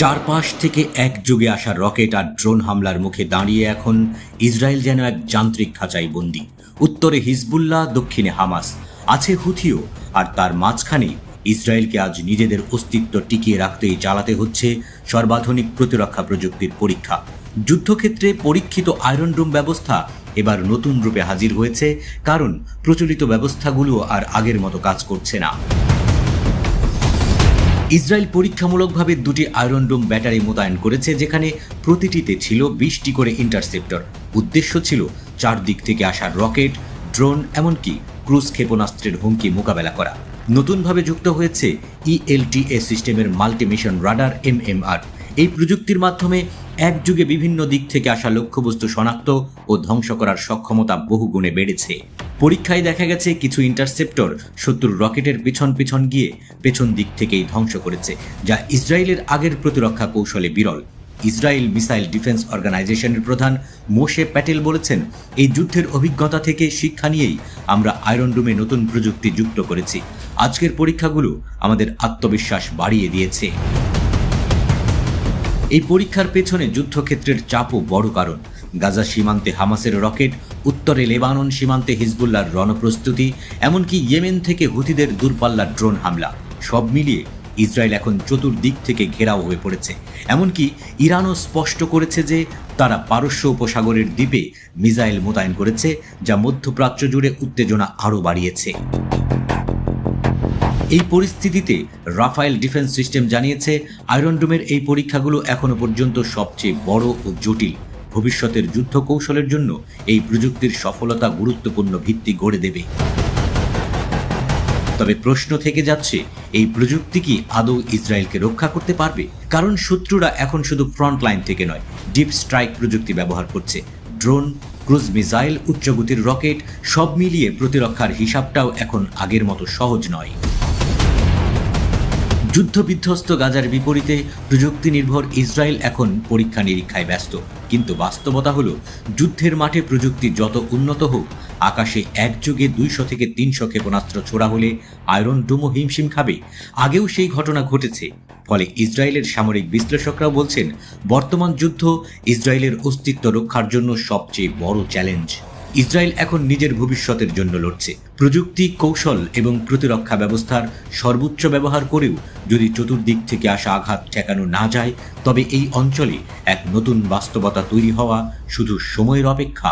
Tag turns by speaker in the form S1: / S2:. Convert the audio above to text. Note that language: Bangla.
S1: চারপাশ থেকে একযোগে আসা রকেট আর ড্রোন হামলার মুখে দাঁড়িয়ে এখন ইসরায়েল যেন এক যান্ত্রিক খাঁচায় বন্দী। উত্তরে হিজবুল্লাহ, দক্ষিণে হামাস, আছে হুথিও, আর তার মাঝখানে ইসরায়েলকে আজ নিজেদের অস্তিত্ব টিকিয়ে রাখতেই চালাতে হচ্ছে সর্বাধুনিক প্রতিরক্ষা প্রযুক্তির পরীক্ষা। যুদ্ধক্ষেত্রে পরীক্ষিত আয়রন ডোম ব্যবস্থা এবার নতুন রূপে হাজির হয়েছে, কারণ প্রচলিত ব্যবস্থাগুলো আর আগের মতো কাজ করছে না। ইসরায়েল পরীক্ষামূলকভাবে দুটি আয়রন ডোম ব্যাটারি মোতায়েন করেছে, যেখানে প্রতিটিতে ছিল 20টি করে ইন্টারসেপ্টর। উদ্দেশ্য ছিল চারদিক থেকে আসা রকেট, ড্রোন, এমনকি ক্রুজ ক্ষেপণাস্ত্রের হুমকি মোকাবেলা করা। নতুনভাবে যুক্ত হয়েছে ELTA সিস্টেমের মাল্টিমিশন রাডার MMR। এই প্রযুক্তির মাধ্যমে একযুগে বিভিন্ন দিক থেকে আসা লক্ষ্যবস্তু শনাক্ত ও ধ্বংস করার সক্ষমতা বহুগুণে বেড়েছে। পরীক্ষায় দেখা গেছে কিছু ইন্টারসেপ্টর শত্রুর রকেটের পিছন গিয়ে পেছন দিক থেকেই ধ্বংস করেছে, যা ইসরায়েলের আগের প্রতিরক্ষা কৌশলে বিরল। ইসরায়েল মিসাইল ডিফেন্স অর্গানাইজেশনের প্রধান মোশে প্যাটেল বলেছেন, এই যুদ্ধের অভিজ্ঞতা থেকে শিক্ষা নিয়েই আমরা আয়রন ডোমে নতুন প্রযুক্তি যুক্ত করেছি। আজকের পরীক্ষাগুলো আমাদের আত্মবিশ্বাস বাড়িয়ে দিয়েছে। এই পরীক্ষার পেছনে যুদ্ধক্ষেত্রের চাপও বড় কারণ। গাজা সীমান্তে হামাসের রকেট, উত্তরে লেবানন সীমান্তে হিজবুল্লাহর রণপ্রস্তুতি, এমনকি ইয়েমেন থেকে হুথিদের দূরপাল্লার ড্রোন হামলা, সব মিলিয়ে ইসরায়েল এখন চতুর্দিক থেকে ঘেরাও হয়ে পড়েছে। এমনকি ইরানও স্পষ্ট করেছে যে তারা পারস্য উপসাগরের দ্বীপে মিসাইল মোতায়েন করেছে, যা মধ্যপ্রাচ্য জুড়ে উত্তেজনা আরও বাড়িয়েছে। এই পরিস্থিতিতে রাফায়েল ডিফেন্স সিস্টেম জানিয়েছে, আয়রন ডোমের এই পরীক্ষাগুলো এখনো পর্যন্ত সবচেয়ে বড় ও জটিল। ভবিষ্যতের যুদ্ধ কৌশলের জন্য এই প্রযুক্তির সফলতা গুরুত্বপূর্ণ ভিত্তি গড়ে দেবে। তবে প্রশ্ন থেকে যাচ্ছে, এই প্রযুক্তি কি আদৌ ইসরায়েলকে রক্ষা করতে পারবে? কারণ শত্রুরা এখন শুধু ফ্রন্ট লাইন থেকে নয়, ডিপ স্ট্রাইক প্রযুক্তি ব্যবহার করছে। ড্রোন, ক্রুজ মিসাইল, উচ্চগতির রকেট, সব মিলিয়ে প্রতিরক্ষার হিসাবটাও এখন আগের মতো সহজ নয়। যুদ্ধবিধ্বস্ত গাজার বিপরীতে প্রযুক্তি নির্ভর ইসরায়েল এখন পরীক্ষা নিরীক্ষায় ব্যস্ত। কিন্তু বাস্তবতা হলো, যুদ্ধের মাঠে প্রযুক্তি যত উন্নত হোক, আকাশে একযোগে 200 থেকে 300 ক্ষেপণাস্ত্র ছোড়া হলে আয়রন ডোমও হিমশিম খাবে। আগেও সেই ঘটনা ঘটেছে। ফলে ইসরায়েলের সামরিক বিশ্লেষকরাও বলছেন, বর্তমান যুদ্ধ ইসরায়েলের অস্তিত্ব রক্ষার জন্য সবচেয়ে বড় চ্যালেঞ্জ। ইসরায়েল এখন নিজের ভবিষ্যতের জন্য লড়ছে। প্রযুক্তি, কৌশল এবং প্রতিরক্ষা ব্যবস্থার সর্বোচ্চ ব্যবহার করেও যদি চতুর্দিক থেকে আসা আঘাত ঠেকানো না যায়, তবে এই অঞ্চলে এক নতুন বাস্তবতা তৈরি হওয়া শুধু সময়ের অপেক্ষা।